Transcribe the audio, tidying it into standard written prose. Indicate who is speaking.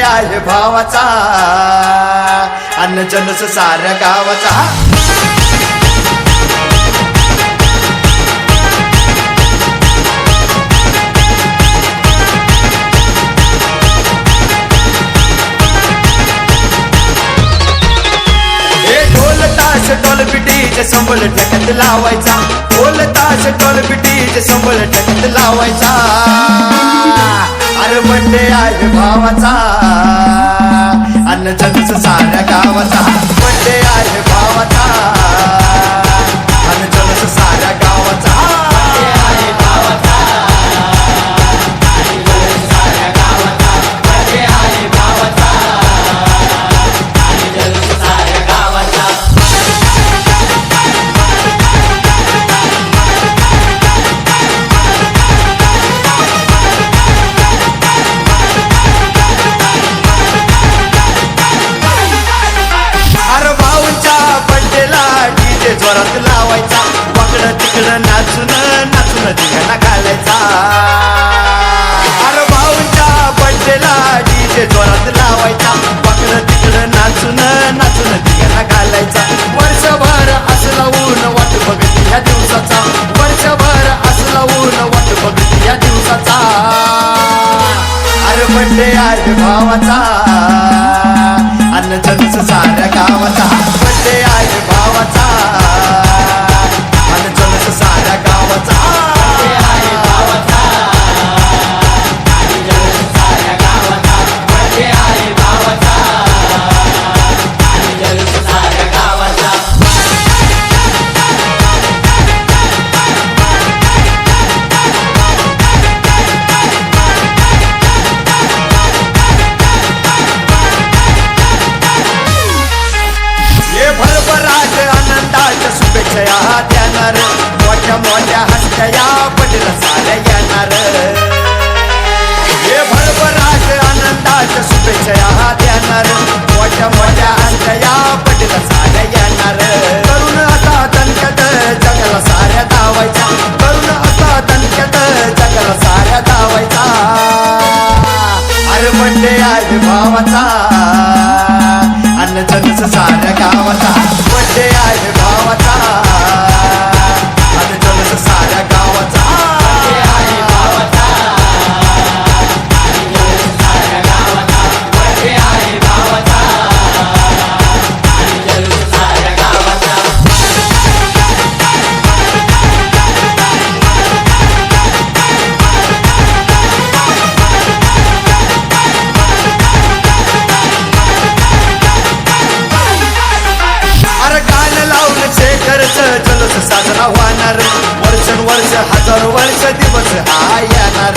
Speaker 1: आहे भावाचा, अन्न जलस साऱ्या गावाचा. ढोल पिटीचे संबळ ठेक्यात लावायचा, ढोल ताश ढोल पिटीचे संबळ ठेक्यात लावायचा. अरे बड्डे आहे भावाचा, अन्न जलस साऱ्या गावाचा. बड्डे आहे भावाचा, अन्न जलस साऱ्या गावाचा. बड्डे आहे भावाचा, अन्न जलस साऱ्या गावाचा. बड्डे आहे भावाचा, अन्न जलस साऱ्या गावाचा. जोरात लावायचा, वाकडं तिकडं नाचून नाचून धिंगाणा घालायचा. अरे भाऊंच्या बड्डेला डीजे जोरात लावायचा, वाकडं तिकडं नाचून नाचून धिंगाणा घालायचा. वर्षभर असला ऊन वाट बघती ह्या दिवसाचा, वर्षभर असला ऊन वाट बघती ह्या दिवसाचा. अरे बड्डे आहे भावाचा, अन्न जलस साऱ्या गावाचा. बड्डे आहे भावाचा, अन्न जलस साऱ्या गावाचा. बड्डे आहे भावाचा, अन्न जलस साऱ्या गावाचा. बड्डे आहे भावाचा, अन्न जलस साऱ्या गावाचा. भरभराट आनंदाच्या शुभेच्छा देणार, मोठ्या मोठ्या हस्त्या पडला साऱ्या येणार. हे भरभराट आनंदाच्या शुभेच्छा देणार, मोठ्या मोठ्या हस्त्या पडला साऱ्या येणार. करून आता दणक्यात जगाला साऱ्या धावायचा, करून आता दणक्यात जगाला साऱ्या धावायचा. अरे बड्डे आहे भावाचा, अन्न जलस साऱ्या गावाचा. बड्डे आहे भावाचा, अन्न जलस साऱ्या गावाचा. बड्डे आहे भावाचा, अन्न जलस साऱ्या गावाचा. बड्डे आहे भावाचा, अन्न जलस साऱ्या गावाचा. शेखरचं जलस साजरा होणार, वर्षानुवर्ष हजारो वर्ष दिवस हा येणार.